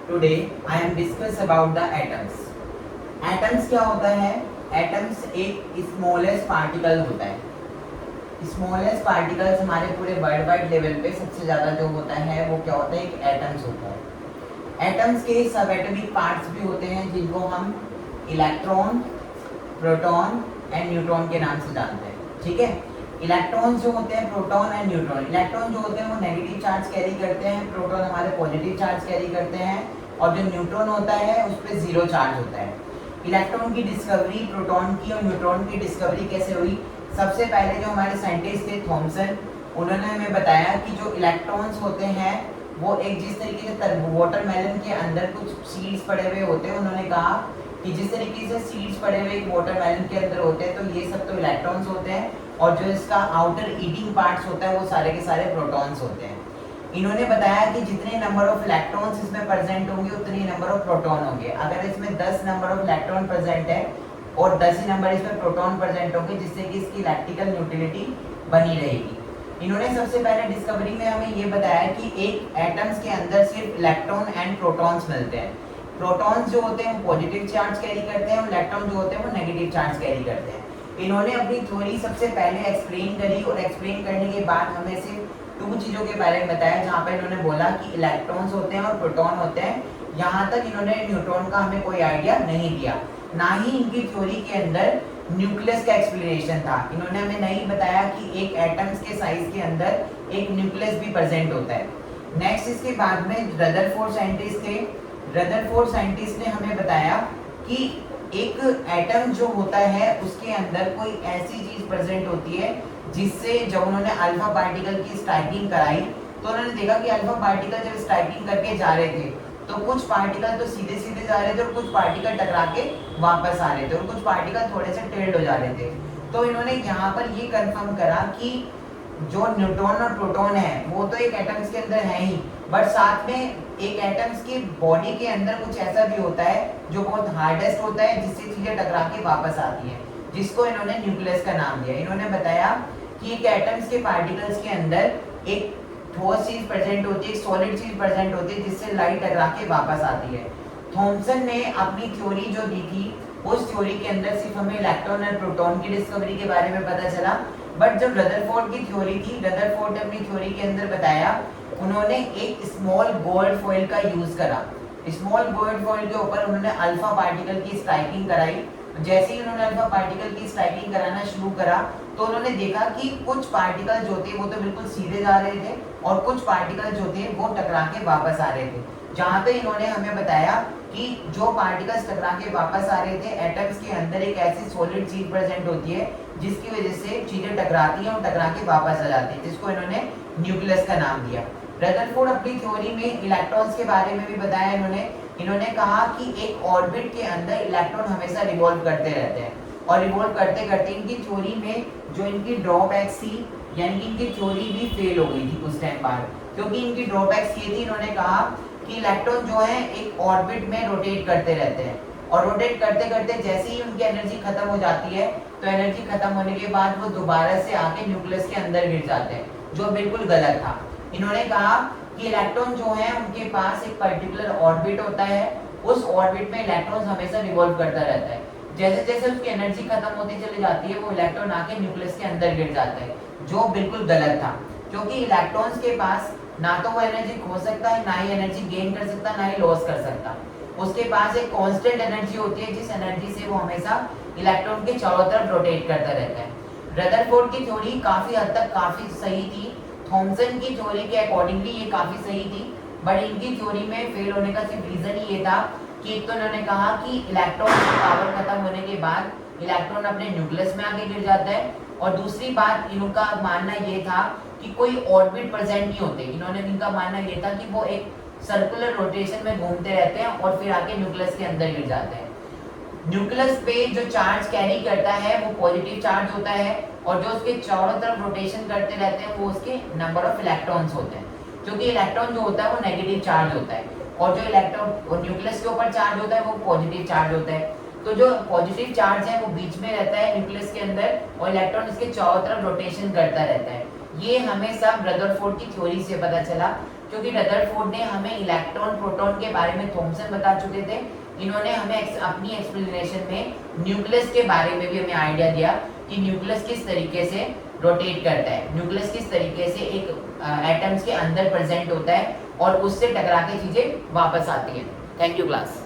Today I am discuss about the atoms. Atoms क्या होता है? एटम्स एक स्मॉलेस्ट पार्टिकल होता है। स्मॉलेस्ट पार्टिकल्स हमारे पूरे वर्ल्ड वाइड लेवल पे सबसे ज़्यादा जो होता है वो क्या होता है? एक एटम्स होता है। एटम्स के सब एटॉमिक पार्ट्स भी होते हैं जिनको हम इलेक्ट्रॉन, प्रोटॉन एंड न्यूट्रॉन के नाम से जानते हैं। ठीक है, इलेक्ट्रॉन्स जो होते हैं, प्रोटॉन एंड न्यूट्रॉन, इलेक्ट्रॉन जो होते हैं वो नेगेटिव चार्ज कैरी करते हैं, प्रोटॉन हमारे पॉजिटिव चार्ज कैरी करते हैं, और जो न्यूट्रॉन होता है उस पर जीरो चार्ज होता है। इलेक्ट्रॉन की डिस्कवरी, प्रोटॉन की और न्यूट्रॉन की डिस्कवरी कैसे हुई? सबसे पहले जो हमारे साइंटिस्ट थे थॉमसन, उन्होंने हमें बताया कि जो इलेक्ट्रॉन्स होते हैं वो एक जिस तरीके से वाटरमेलन के अंदर कुछ सीड्स पड़े हुए होते हैं, उन्होंने कहा कि जिस तरीके से सीड्स पड़े हुए एक वाटरमेलन के अंदर होते हैं, तो ये सब तो इलेक्ट्रॉन्स होते हैं, और जो इसका आउटर ईटिंग पार्ट्स होता है वो सारे के सारे प्रोटॉन्स होते हैं। इन्होंने बताया कि जितने नंबर ऑफ इलेक्ट्रॉन्स इसमें प्रेजेंट होंगे उतने नंबर ऑफ प्रोटॉन होंगे। अगर इसमें 10 नंबर ऑफ इलेक्ट्रॉन प्रेजेंट है और 10 ही नंबर इसमें प्रोटॉन प्रेजेंट होंगे, जिससे कि इसकी इलेक्ट्रिकल न्यूट्रलिटी बनी रहेगी। इन्होंने सबसे पहले डिस्कवरी में हमें ये बताया कि एक एटम्स के अंदर सिर्फ इलेक्ट्रॉन एंड प्रोटॉन्स मिलते हैं। प्रोटॉन्स जो होते हैं वो पॉजिटिव चार्ज कैरी करते हैं और इलेक्ट्रॉन जो होते हैं वो नेगेटिव चार्ज कैरी करते हैं। इन्होंने अपनी थ्योरी सबसे पहले एक्सप्लेन करी, और एक्सप्लेन करने के बाद हमें सिर्फ 2 चीज़ों के बारे में बताया, जहाँ पर इन्होंने बोला कि इलेक्ट्रॉन्स होते हैं और प्रोटॉन होते हैं। यहाँ तक इन्होंने न्यूट्रॉन का हमें कोई आइडिया नहीं दिया, ना ही इनकी थ्योरी के अंदर न्यूक्लियस का एक्सप्लेनेशन था। इन्होंने हमें नहीं बताया कि एक एटम्स के साइज के अंदर एक न्यूक्लियस भी प्रेजेंट होता है। नेक्स्ट इसके बाद में रदरफोर्ड साइंटिस्ट थे। रदरफोर्ड साइंटिस्ट ने हमें बताया कि एक एटम जो होता है उसके अंदर कोई ऐसी चीज प्रेजेंट होती है जिससे जब उन्होंने अल्फा पार्टिकल की स्ट्राइकिंग कराई तो उन्होंने देखा कि अल्फा पार्टिकल जब स्ट्राइकिंग करके जा रहे थे तो कुछ पार्टिकल तो सीधे सीधे जा रहे थे और कुछ पार्टिकल टकरा के वापस आ रहे थे और कुछ पार्टिकल थोड़े से टिल्ड हो जा रहे थे। तो इन्होंने यहाँ पर ये कंफर्म करा कि जो न्यूट्रॉन और प्रोटॉन है वो तो एक एटम्स के अंदर है ही, बट साथ में एक एटम्स की बॉडी के अंदर कुछ ऐसा भी होता है जो बहुत हार्डेस्ट होता है, जिससे चीजें टकरा के वापस आती हैं, जिसको इन्होंने न्यूक्लियस का नाम दिया। इन्होंने बताया कि एक एटम्स के पार्टिकल्स के अंदर एक ठोस चीज प्रेजेंट होती है, एक सॉलिड चीज प्रेजेंट होती है, जिससे लाइट टकरा के वापस आती है। थॉमसन ने अपनी थ्योरी जो दी थी उस थ्योरी के अंदर सिर्फ हमें इलेक्ट्रॉन और प्रोटॉन की डिस्कवरी के बारे में पता चला, बट जब रदरफोर्ड की थ्योरी थी, रदरफोर्ड ने अपनी थ्योरी के अंदर बताया, उन्होंने एक स्मॉल गोल्ड फॉइल का यूज करा। स्मॉल गोल्ड फॉइल के ऊपर उन्होंने अल्फा पार्टिकल की स्ट्राइकिंग कराई। जैसे ही उन्होंने अल्फा पार्टिकल की स्ट्राइकिंग कराना शुरू करा तो उन्होंने देखा कि कुछ पार्टिकल जो थे वो तो बिल्कुल सीधे जा रहे थे और कुछ पार्टिकल जो थे वो टकरा के वापस आ रहे थे। जहाँ पे इन्होंने हमें बताया कि जो पार्टिकल्स टकरा के वापस आ रहे थे, एटम्स के अंदर एक ऐसी सॉलिड चीज प्रेजेंट होती है जिसकी वजह से चीजें टकराती हैं और टकरा के वापस आ जाती है, जिसको इन्होंने न्यूक्लियस का नाम दिया। रदरफोर्ड अपनी थ्योरी में इलेक्ट्रॉन्स के बारे में भी बताया। इन्होंने कहा कि एक ऑर्बिट के अंदर इलेक्ट्रॉन हमेशा रिवॉल्व करते रहते हैं, और रिवॉल्व करते करते इनकी थ्योरी में जो इनकी ड्रॉबैक्स थी, यानी कि इनकी थ्योरी भी फेल हो गई थी कुछ टाइम बाद, क्योंकि इनकी ड्रॉबैक्स ये थी, इन्होंने कहा कि इलेक्ट्रॉन जो है एक ऑर्बिट में रोटेट करते रहते हैं, और रोटेट करते करते जैसे ही उनकी एनर्जी खत्म हो जाती है तो एनर्जी खत्म होने के बाद वो दोबारा से आके न्यूक्लियस के अंदर गिर जाते हैं, जो बिल्कुल गलत था। इन्होंने कहा कि इलेक्ट्रॉन जो है उनके पास एक पर्टिकुलर ऑर्बिट होता है, उस ऑर्बिट में इलेक्ट्रॉन हमेशा रिवॉल्व करता रहता है। जैसे जैसे उसकी एनर्जी खत्म होती चली जाती है वो इलेक्ट्रॉन आके न्यूक्लियस के अंदर गिर जाता है, जो बिल्कुल गलत था, क्योंकि इलेक्ट्रॉन्स के पास ना तो वो एनर्जी खो सकता है, ना ही एनर्जी गेन कर सकता, ना ही लॉस कर सकता। उसके पास एक कांस्टेंट एनर्जी होती है जिस एनर्जी से वो हमेशा इलेक्ट्रॉन के चारों तरफ रोटेट करता रहता है। रदरफोर्ड की थ्योरी काफी हद तक काफी सही थी, थॉमसन की थ्योरी के अकॉर्डिंगली ये काफी सही थी, बट इनकी थ्योरी में फेल होने का सिर्फ रीजन ही ये था कि एक तो इन्होंने कहा कि इलेक्ट्रॉन की पावर खत्म होने के बाद इलेक्ट्रॉन अपने न्यूक्लियस में आके गिर जाता है, और दूसरी बात इनका मानना ये था कि कोई ऑर्बिट प्रेजेंट नहीं होते। इनका मानना ये था कि वो एक सर्कुलर रोटेशन में घूमते रहते हैं और फिर आके न्यूक्लियस के अंदर गिर जाते हैं। न्यूक्लियस पे जो चार्ज कैरी करता है वो पॉजिटिव चार्ज होता है, और जो उसके चारों तरफ रोटेशन करते रहते हैं वो उसके नंबर ऑफ इलेक्ट्रॉन्स होते हैं, क्योंकि इलेक्ट्रॉन जो होता है वो नेगेटिव चार्ज होता है, और जो इलेक्ट्रॉन न्यूक्लियस के ऊपर चार्ज होता है वो पॉजिटिव चार्ज होता है। तो जो पॉजिटिव चार्ज है वो बीच में रहता है न्यूक्लियस के अंदर, और इलेक्ट्रॉन इसके चारों तरफ रोटेशन करता रहता है। ये हमें सब रदरफोर्ड की थ्योरी से पता चला। क्योंकि रदरफोर्ड ने हमें इलेक्ट्रॉन प्रोटॉन के बारे में थॉमसन बता चुके थे, इन्होंने हमें अपनी एक्सप्लेनेशन में न्यूक्लियस के बारे में भी हमें आइडिया दिया कि न्यूक्लियस किस तरीके से रोटेट करता है, न्यूक्लियस किस तरीके से एक एटम्स के अंदर प्रेजेंट होता है और उससे टकरा के चीजें वापस आती हैं। Thank you class.